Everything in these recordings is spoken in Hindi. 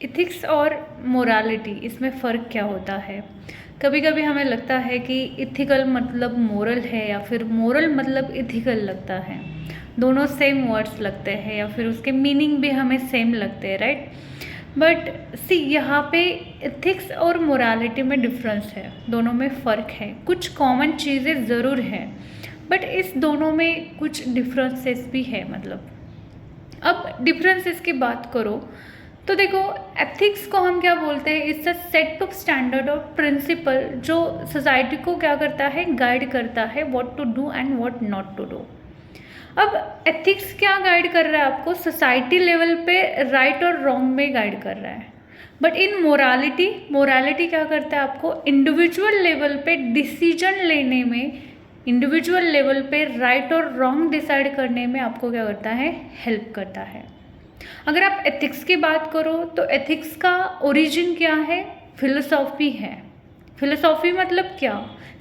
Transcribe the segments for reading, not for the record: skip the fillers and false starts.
इथिक्स और मोरालिटी, इसमें फ़र्क क्या होता है? कभी कभी हमें लगता है कि इथिकल मतलब मोरल है या फिर मोरल मतलब इथिकल लगता है। दोनों सेम वर्ड्स लगते हैं या फिर उसके मीनिंग भी हमें सेम लगते हैं, राइट? बट सी, यहाँ पे इथिक्स और मोरालिटी में डिफरेंस है, दोनों में फ़र्क है। कुछ कॉमन चीज़ें ज़रूर हैं, बट इस दोनों में कुछ डिफरेंसेस भी है। मतलब अब डिफरेंसेस की बात करो तो देखो, एथिक्स को हम क्या बोलते हैं? It's a set of standard और प्रिंसिपल जो सोसाइटी को क्या करता है, गाइड करता है what to do and what not to do. अब एथिक्स क्या गाइड कर रहा है आपको? सोसाइटी लेवल पे राइट और रॉन्ग में गाइड कर रहा है। बट इन मोरालिटी, मोरालिटी क्या करता है आपको? इंडिविजुअल लेवल पे डिसीजन लेने में, इंडिविजुअल लेवल पे राइट और रॉन्ग डिसाइड करने में आपको क्या करता है? हेल्प करता है। अगर आप एथिक्स की बात करो तो एथिक्स का ओरिजिन क्या है? फिलोसॉफी है। फिलोसॉफी मतलब क्या?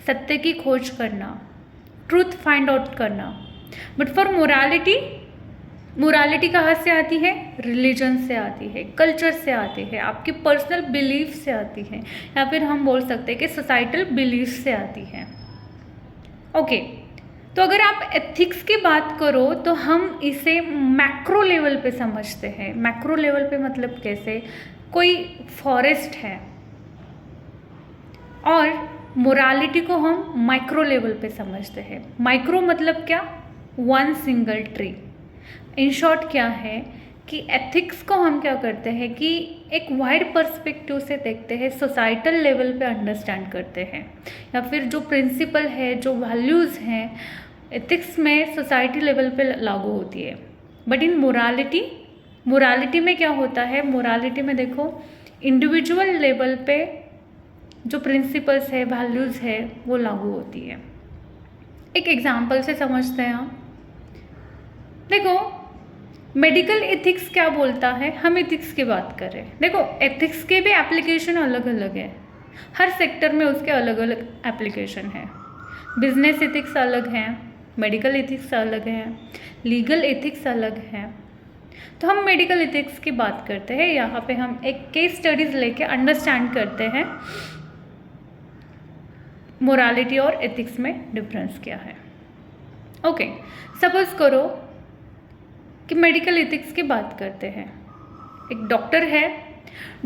सत्य की खोज करना, ट्रूथ फाइंड आउट करना। बट फॉर मोरालिटी, मोरालिटी कहाँ से आती है? रिलीजन से आती है, कल्चर से आती है, आपकी पर्सनल बिलीफ से आती है, या फिर हम बोल सकते हैं कि सोसाइटल बिलीफ से आती है। ओके, तो अगर आप एथिक्स की बात करो तो हम इसे मैक्रो लेवल पे समझते हैं। मैक्रो लेवल पे मतलब कैसे? कोई फॉरेस्ट है और मोरालिटी को हम माइक्रो लेवल पे समझते हैं। माइक्रो मतलब क्या? One single tree. In short क्या है कि एथिक्स को हम क्या करते हैं कि एक वाइड पर्सपेक्टिव से देखते हैं, सोसाइटल लेवल पे अंडरस्टैंड करते हैं, या फिर जो प्रिंसिपल है, जो वैल्यूज़ हैं एथिक्स में सोसाइटी लेवल पे लागू होती है। बट इन मोरालिटी, मोरालिटी में क्या होता है? मोरालिटी में देखो, इंडिविजुअल लेवल पे जो प्रिंसिपल्स है, वैल्यूज़ है, वो लागू होती है। एक एग्जांपल से समझते हैं हम। देखो, मेडिकल एथिक्स क्या बोलता है? हम एथिक्स की बात कर रहे हैं। देखो, एथिक्स के भी एप्लीकेशन अलग अलग है, हर सेक्टर में उसके अलग अलग एप्लीकेशन है। बिजनेस एथिक्स अलग हैं, मेडिकल एथिक्स अलग हैं, लीगल एथिक्स अलग हैं। तो हम मेडिकल एथिक्स की बात करते हैं। यहाँ पे हम एक केस स्टडीज़ लेके अंडरस्टैंड करते हैं मोरालिटी और एथिक्स में डिफरेंस क्या है। ओके, सपोज करो कि मेडिकल एथिक्स की बात करते हैं। एक डॉक्टर है,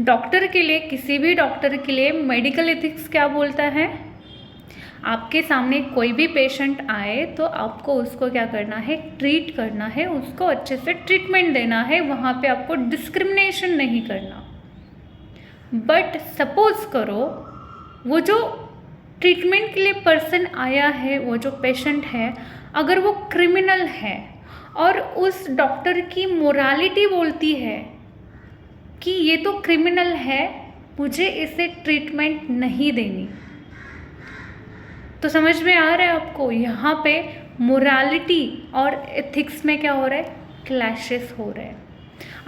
डॉक्टर के लिए, किसी भी डॉक्टर के लिए मेडिकल एथिक्स क्या बोलता है? आपके सामने कोई भी पेशेंट आए तो आपको उसको क्या करना है? ट्रीट करना है, उसको अच्छे से ट्रीटमेंट देना है, वहाँ पे आपको डिस्क्रिमिनेशन नहीं करना। बट सपोज करो वो जो ट्रीटमेंट के लिए पर्सन आया है, वो जो पेशेंट है, अगर वो क्रिमिनल है और उस डॉक्टर की मोरालिटी बोलती है कि ये तो क्रिमिनल है, मुझे इसे ट्रीटमेंट नहीं देनी, तो समझ में आ रहा है आपको? यहाँ पे मोरालिटी और एथिक्स में क्या हो रहा है? क्लैशेस हो रहे हैं।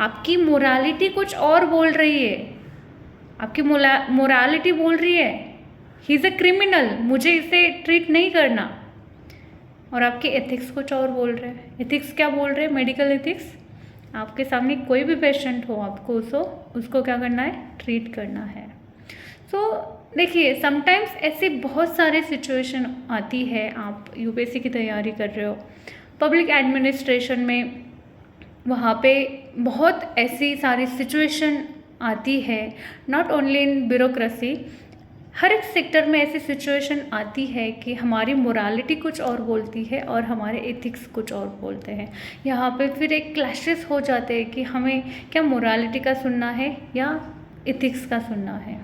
आपकी मोरालिटी कुछ और बोल रही है, आपकी मोरालिटी बोल रही है ही इज़ अ क्रिमिनल, मुझे इसे ट्रीट नहीं करना, और आपके एथिक्स कुछ और बोल रहे हैं। एथिक्स क्या बोल रहे हैं? मेडिकल एथिक्स, आपके सामने कोई भी पेशेंट हो, आपको उसको क्या करना है? ट्रीट करना है। सो देखिए, समटाइम्स ऐसे बहुत सारे सिचुएशन आती है। आप यूपीएससी की तैयारी कर रहे हो, पब्लिक एडमिनिस्ट्रेशन में, वहाँ पे बहुत ऐसी सारी सिचुएशन आती है। नॉट ओनली इन ब्यूरोक्रेसी, हर एक सेक्टर में ऐसी सिचुएशन आती है कि हमारी मोरालिटी कुछ और बोलती है और हमारे एथिक्स कुछ और बोलते हैं। यहाँ पे फिर एक क्लैशेस हो जाते हैं कि हमें क्या मोरालिटी का सुनना है या एथिक्स का सुनना है।